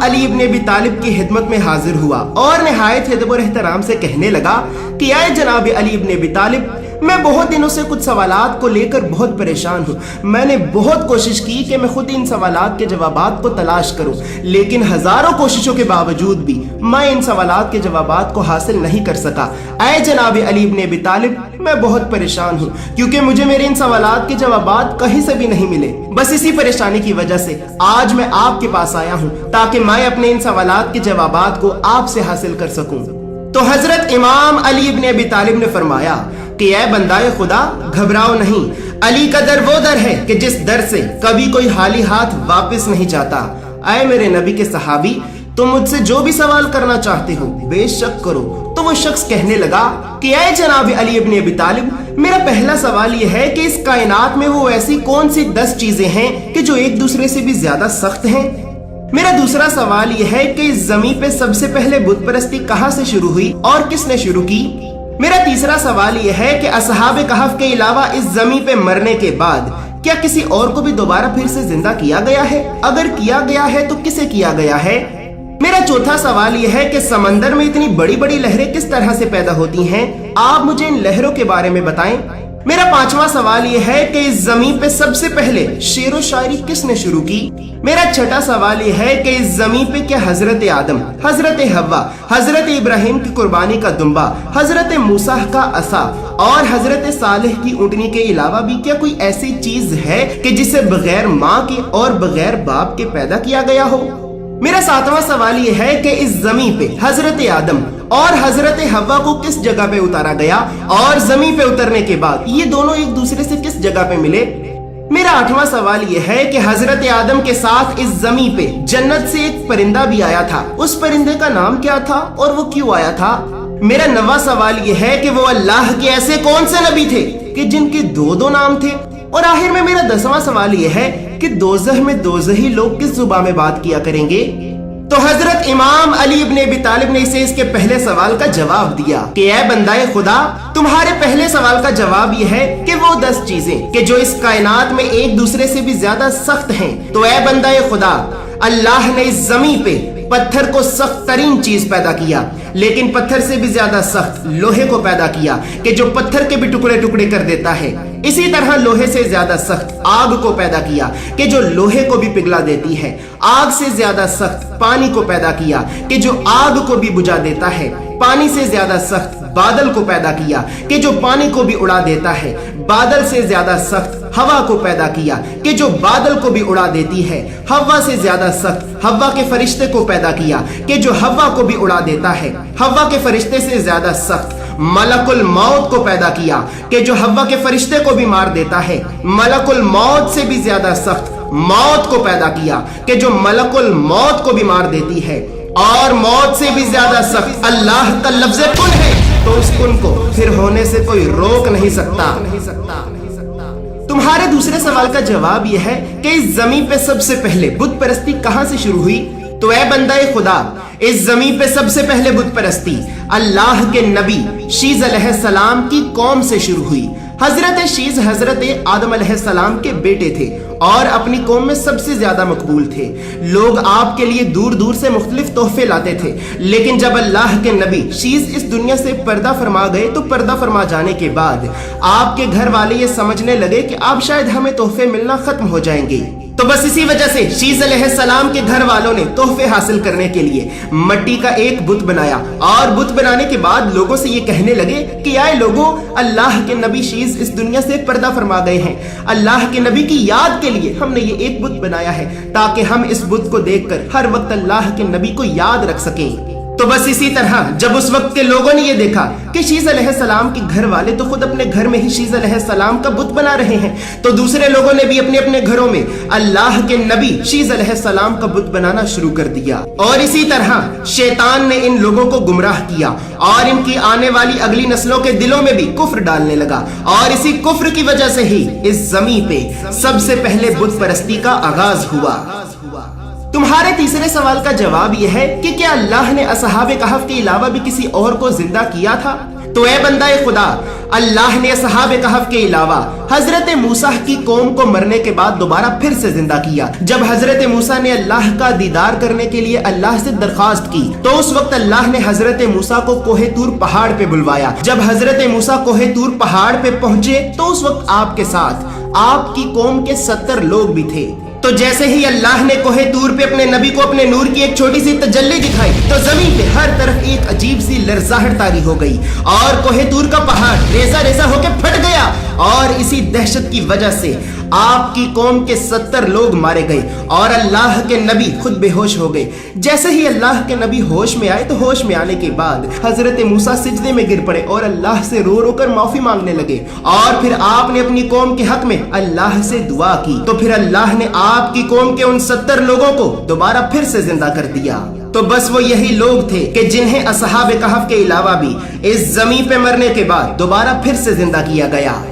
अली इब्न अबी तालिब की खिदमत में हाजिर हुआ और निहायत अदब और एहतराम से कहने लगा कि आए जनाब अली इब्न अबी तालिब, मैं बहुत दिनों से कुछ सवालात को लेकर बहुत परेशान हूँ। मैंने बहुत कोशिश की कि मैं खुद इन सवालात के जवाबात को तलाश करूँ, लेकिन हजारों कोशिशों के बावजूद भी मैं इन सवालात के जवाबात को हासिल नहीं कर सका। ऐ जनाब अली इब्न अबी तालिब, मैं बहुत परेशान हूँ क्योंकि मुझे मेरे इन सवालात के जवाबात कहीं से भी नहीं मिले। बस इसी परेशानी की वजह से आज मैं आपके पास आया हूँ ताकि मैं अपने इन सवालात के जवाबात को आपसे हासिल कर सकूँ। तो हजरत इमाम अली इब्न अबी तालिब ने फरमाया कि ऐ बंदाए खुदा, घबराओ नहीं। अली का दर वो दर है कि जिस दर से कभी कोई खाली हाथ वापस नहीं जाता। ऐ मेरे नबी के सहाबी, तुम मुझसे जो भी सवाल करना चाहते हो बेशक करो। तो वो शख्स कहने लगा कि ऐ जनाब अली इब्न अबी तालिब, मेरा पहला सवाल यह है कि इस कायनात में वो ऐसी कौन सी 10 चीजें हैं कि जो एक दूसरे से भी ज्यादा सख्त हैं। मेरा दूसरा सवाल यह है कि इस जमीन पे सबसे पहले बुत परस्ती कहां से शुरू हुई और किसने शुरू की। मेरा तीसरा सवाल यह है कि असहाबे कहफ के अलावा इस जमीन पे मरने के बाद क्या किसी और को भी दोबारा फिर से जिंदा किया गया है? अगर किया गया है तो किसे किया गया है? मेरा चौथा सवाल यह है कि समंदर में इतनी बड़ी बड़ी लहरें किस तरह से पैदा होती हैं? आप मुझे इन लहरों के बारे में बताएं। मेरा पांचवा सवाल यह है कि इस जमीन पे सबसे पहले शेर व शायरी किसने शुरू की। मेरा छठा सवाल यह है कि इस जमीन पे क्या हजरत आदम, हजरत हव्वा, हजरत इब्राहिम की कुर्बानी का दुम्बा, हजरत मूसा का असा और हजरत सालेह की ऊँटनी के अलावा भी क्या कोई ऐसी चीज है कि जिसे बगैर माँ के और बगैर बाप के पैदा किया गया हो। मेरा सातवां सवाल यह है कि इस जमीन पे हजरत आदम और हजरत हव्वा को किस जगह पे उतारा गया और जमीन पे उतरने के बाद ये दोनों एक दूसरे से किस जगह पे मिले। मेरा आठवां सवाल यह है कि हजरत आदम के साथ इस जमीन पे जन्नत से एक परिंदा भी आया था, उस परिंदे का नाम क्या था और वो क्यों आया था। मेरा नवा सवाल यह है कि वो अल्लाह के ऐसे कौन से नबी थे कि जिनके दो नाम थे। और आखिर में मेरा 10वां सवाल यह है कि दोज़ख में दोज़खी लोग किस जुबान में बात किया करेंगे। तो हजरत इमाम अली इब्न अबी तालिब ने इसे इसके पहले सवाल का जवाब दिया कि ऐ बंदाए खुदा, तुम्हारे पहले सवाल का जवाब यह है कि वो 10 चीजें कि जो इस कायनात में एक दूसरे से भी ज्यादा सख्त हैं। तो ऐ बंदाए खुदा, अल्लाह ने इस जमीन पे पत्थर को सख्त तरीन चीज पैदा किया, लेकिन पत्थर से भी ज्यादा सख्त लोहे को पैदा किया कि जो पत्थर के भी टुकड़े टुकड़े कर देता है। इसी तरह लोहे से ज्यादा सख्त आग को पैदा किया कि जो लोहे को भी पिघला देती है। आग से ज्यादा सख्त पानी को पैदा किया कि जो आग को भी बुझा देता है। पानी से ज्यादा सख्त बादल को पैदा किया कि जो पानी को भी उड़ा देता है। बादल से ज्यादा सख्त हवा को पैदा किया कि जो बादल को भी उड़ा देती है। हवा से ज्यादा सख्त हवा के फरिश्ते को पैदा किया कि जो हवा को भी उड़ा देता है। हवा के फरिश्ते से ज्यादा सख्त मलकुल मौत को पैदा किया कि जो हवा के फरिश्ते को भी मार देता है। मलकुल मौत से भी ज्यादा सख्त मौत को पैदा किया कि जो मलकुल मौत को भी मार देती है। और मौत से भी ज्यादा सख्त अल्लाह का लफ्ज़ कुन है, तो उस कुन को फिर होने से कोई रोक नहीं सकता। तुम्हारे दूसरे सवाल का जवाब यह है कि इस जमीन पे सबसे पहले बुत परस्ती कहां से शुरू हुई। तो ऐ बंदाए खुदा, इस जमीन पे सबसे पहले बुत परस्ती अल्लाह के नबी शीज अलैहिस्सलाम की कौम से शुरू हुई। हजरत शीज हजरत आदम अलैहिस्सलाम के बेटे थे और अपनी कौम में सबसे ज्यादा मकबूल थे। लोग आपके लिए दूर दूर से मुख्तलिफ तोहफे लाते थे, लेकिन जब अल्लाह के नबी शीज इस दुनिया से पर्दा फरमा गए तो पर्दा फरमा जाने के बाद आपके घर वाले ये समझने लगे कि अब शायद हमें तोहफे मिलना खत्म हो जाएंगे। तो बस इसी वजह से शीज अलैहिस्सलाम के घर वालों ने तोहफे हासिल करने के लिए मिट्टी का एक बुत बनाया और बुत बनाने के बाद लोगों से ये कहने लगे कि आए लोगों, अल्लाह के नबी शीज इस दुनिया से पर्दा फरमा गए हैं। अल्लाह के नबी की याद के लिए हमने ये एक बुत बनाया है ताकि हम इस बुत को देखकर हर वक्त अल्लाह के नबी को याद रख सकें। तो बस इसी तरह जब उस वक्त के लोगों ने ये देखा कि शीज अलैहिस्सलाम के घर वाले तो खुद अपने घर में ही शीज अलैहिस्सलाम का बुत बना रहे हैं, तो दूसरे लोगों ने भी अपने अपने घरों में अल्लाह के नबी शीज अलैहिस्सलाम का बुत बनाना शुरू कर दिया। और इसी तरह शैतान ने इन लोगों को गुमराह किया और इनकी आने वाली अगली नस्लों के दिलों में भी कुफ्र डालने लगा। और इसी कुफ्र की वजह से ही इस जमीन पे सबसे पहले बुत परस्ती का आगाज हुआ। तुम्हारे तीसरे सवाल का जवाब यह है कि क्या अल्लाह ने असहाबे कहफ के अलावा भी किसी और को जिंदा किया था। तो ए बंदा खुदा, अल्लाह ने असहाब कहफ के अलावा हजरत मूसा की कौम को मरने के बाद दोबारा फिर से जिंदा किया। जब हजरत मूसा ने अल्लाह का दीदार करने के लिए अल्लाह से दरखास्त की तो उस वक्त अल्लाह ने हजरत मूसा को कोहे तूर पहाड़ पे बुलवाया। जब हजरत मूसा कोहे तूर पहाड़ पे पहुंचे तो उस वक्त आपके साथ आपकी कौम के 70 लोग भी थे। तो जैसे ही अल्लाह ने कोहे तूर पे अपने नबी को अपने नूर की एक छोटी सी तजल्ली दिखाई तो जमीन पे हर तरफ एक अजीब सी लरज़ाहट तारी हो गई और कोहे तूर का पहाड़ रेजा रेजा होकर फट गया और इसी दहशत की वजह से आपकी कौम के 70 लोग मारे गए और अल्लाह के नबी खुद बेहोश हो गए। जैसे ही अल्लाह के नबी होश में आए तो होश में आने के बाद हजरत मूसा सिजदे में गिर पड़े और अल्लाह से रो रो कर माफी मांगने लगे और फिर आपने अपनी कौम के हक में अल्लाह से दुआ की तो फिर अल्लाह ने आपकी कौम के उन 70 लोगों को दोबारा फिर से जिंदा कर दिया। तो बस वो यही लोग थे कि जिन्हें असहाब कहफ के अलावा भी इस जमीन पे मरने के बाद दोबारा फिर से जिंदा किया गया।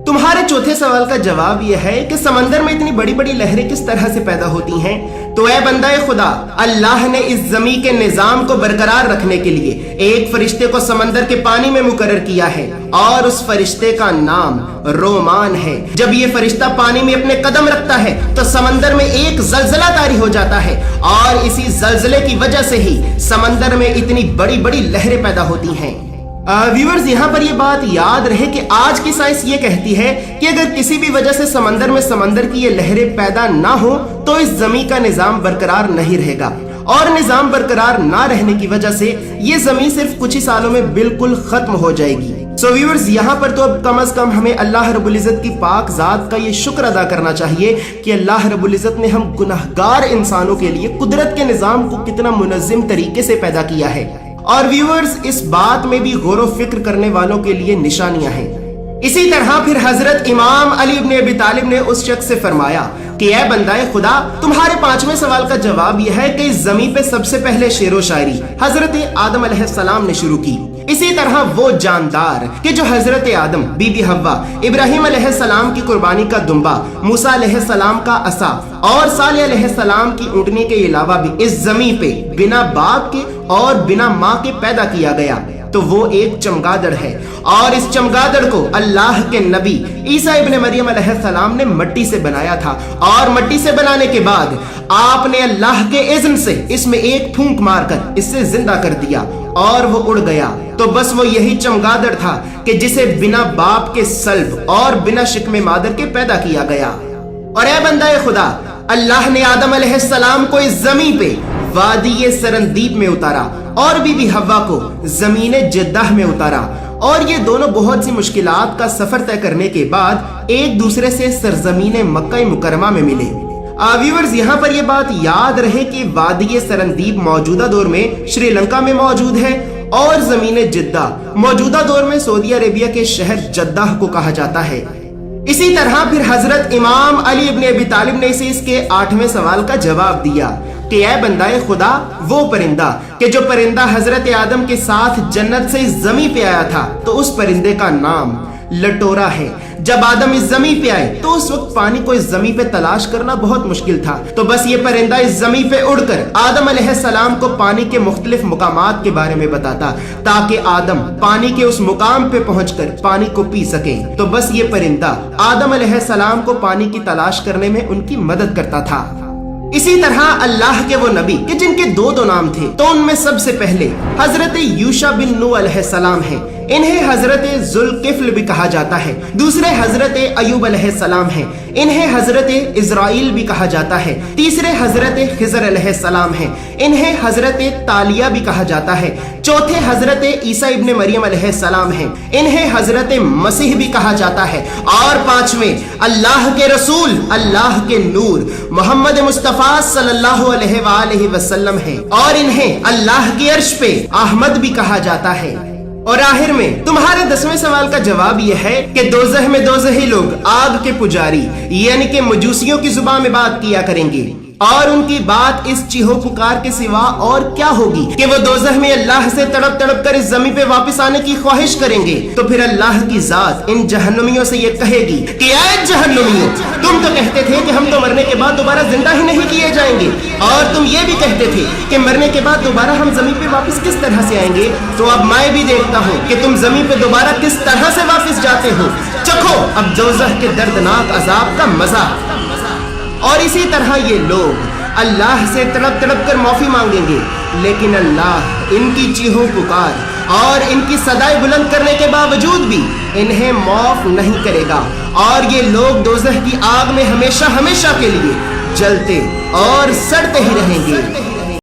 तुम्हारे चौथे सवाल का जवाब यह है कि समंदर में इतनी बड़ी बड़ी लहरें किस तरह से पैदा होती हैं। तो ए बंदा खुदा, अल्लाह ने इस जमी के निजाम को बरकरार रखने के लिए एक फरिश्ते को समंदर के पानी में मुकर्रर किया है और उस फरिश्ते का नाम रोमान है। जब ये फरिश्ता पानी में अपने कदम रखता है तो समंदर में एक जलजला तारी हो जाता है और इसी जलजले की वजह से ही समंदर में इतनी बड़ी बड़ी लहरें पैदा होती हैं। व्यूअर्स, यहाँ पर ये बात याद रहे कि आज की साइंस ये कहती है कि अगर किसी भी वजह से समंदर में समंदर की ये लहरें पैदा ना हो तो इस जमीन का निजाम बरकरार नहीं रहेगा और निजाम बरकरार ना रहने की वजह से ये जमीन सिर्फ कुछ ही सालों में बिल्कुल खत्म हो जाएगी। सो व्यूअर्स, यहाँ पर तो अब कम से कम हमें अल्लाह रब्बुल इज्जत की पाक जात का ये शुक्र अदा करना चाहिए कि अल्लाह रब्बुल इज्जत ने हम गुनाहगार इंसानों के लिए कुदरत के निजाम को कितना मुनज़्ज़िम तरीके से पैदा किया है। और व्यूअर्स, इस बात में भी गौर व फिक्र करने वालों के लिए निशानियां हैं। इसी तरह फिर हजरत इमाम अली इब्न अबी तालिब ने उस शख्स से फरमाया कि ऐ बंदाए खुदा, तुम्हारे 5वें सवाल का जवाब यह है कि इस जमीन पे सबसे पहले शेरो शायरी हजरत आदम अलैहिस्सलाम ने शुरू की। इसी तरह वो जानदार कि जो हजरत आदम, बीबी हव्वा, इब्राहिम अलैहिस्सलाम की कुर्बानी का दुम्बा, मूसा अलैहिस्सलाम का असा और सालेह अलैहिस्सलाम की ऊँटनी के अलावा भी इस जमीन पे बिना बाप के और बिना माँ के पैदा किया गया, तो वो एक चमगादड़ है। और इस चमगादड़ को अल्लाह के नबी ईसा इब्ने मरियम अलैहिस्सलाम ने मट्टी से बनाया था और मट्टी से बनाने के बाद आपने अल्लाह के इज़्न से इसमें एक फूंक मारकर इसे जिंदा कर दिया और वो उड़ गया। तो बस वो यही चमगादड़ था कि जिसे बिना बाप के सल्ब और बिना शिकमे मादर के पैदा किया गया। और ए बंदा खुदा, अल्लाह ने आदम अलैहिस्सलाम को इस जमीन पे वादी सरंदीब में उतारा और बीबी हव्वा को जमीन जिद्दाह में उतारा और ये दोनों बहुत सी मुश्किलात का सफर तय करने के बाद एक दूसरे से सरजमीन मक्का मुकरमा में मिले। व्यूअर्स, यहाँ पर यह बात याद रहे कि वादी सरंदीब मौजूदा दौर में श्रीलंका में मौजूद है और जमीन जिद्दा मौजूदा दौर में सऊदी अरेबिया के शहर जद्दाह को कहा जाता है। इसी तरह फिर हजरत इमाम अली इब्न अबी तालिब ने इसे इसके 8वें सवाल का जवाब दिया कि ऐ बंदाए खुदा, वो परिंदा कि जो परिंदा हजरत आदम के साथ जन्नत से इस जमीन पे आया था तो उस परिंदे का नाम लटोरा है। जब आदम इस जमीन पे आए तो उस वक्त पानी को इस जमीन पे तलाश करना बहुत मुश्किल था, तो बस ये परिंदा इस जमीन पे उड़कर आदम अलैहिस्सलाम को पानी के मुख्तलिफ मुकामात के बारे में बताता ताकि आदम पानी के उस मुकाम पे पहुंचकर पानी को पी सके। तो बस ये परिंदा आदम अलैहिस्सलाम को पानी की तलाश करने में उनकी मदद करता था। इसी तरह अल्लाह के वो नबी कि जिनके दो नाम थे, तो उनमें सबसे पहले हजरत यूशा बिन नूह अलैहिस्सलाम हैं। इन्हें हजरत जुल्किफ्ल भी कहा जाता है। दूसरे हजरत अयूब अलैहिस्सलाम हैं। इन्हें हजरत इजराइल भी कहा जाता है। तीसरे हजरत खिजर अलैहिस्सलाम हैं। इन्हें हजरत तालिया भी कहा जाता है। चौथे हजरत ईसा इब्ने मरियम अलैहिस्सलाम हैं। इन्हें हजरत मसीह भी कहा जाता है। और 5वें अल्लाह के रसूल, अल्लाह के नूर मोहम्मद मुस्तफा सल्लल्लाहु अलैहि वसल्लम हैं और इन्हें अल्लाह के अर्श पे अहमद भी कहा जाता है। और आखिर में तुम्हारे 10वें सवाल का जवाब यह है कि दोज़ख में दोज़खी लोग आग के पुजारी यानी कि मजूसियों की जुबान में बात किया करेंगे اور उनकी बात इस चीहो पुकार के सिवा और क्या होगी कि वो दोज़ख में अल्लाह से तड़प तड़प कर इस जमीन पे वापस आने की ख्वाहिश करेंगे। तो फिर अल्लाह की जात इन जहन्नुमियों से ये कहेगी कि ऐ जहन्नुमियों, तुम तो कहते थे कि हम तो मरने के बाद दोबारा जिंदा ही नहीं किए जाएंगे, और तुम ये भी कहते थे कि मरने के बाद दोबारा हम जमीन पे वापस किस तरह से आएंगे। तो अब मैं भी देखता हूँ कि तुम जमीन पे दोबारा किस तरह से वापस जाते हो। चखो अब दोज़ख के दर्दनाक अजाब का मजा। और इसी तरह ये लोग अल्लाह से तड़प तड़प कर माफी मांगेंगे, लेकिन अल्लाह इनकी चीहो पुकार और इनकी सदाएं बुलंद करने के बावजूद भी इन्हें माफ नहीं करेगा, और ये लोग दोज़ख की आग में हमेशा हमेशा के लिए जलते और सड़ते ही रहेंगे।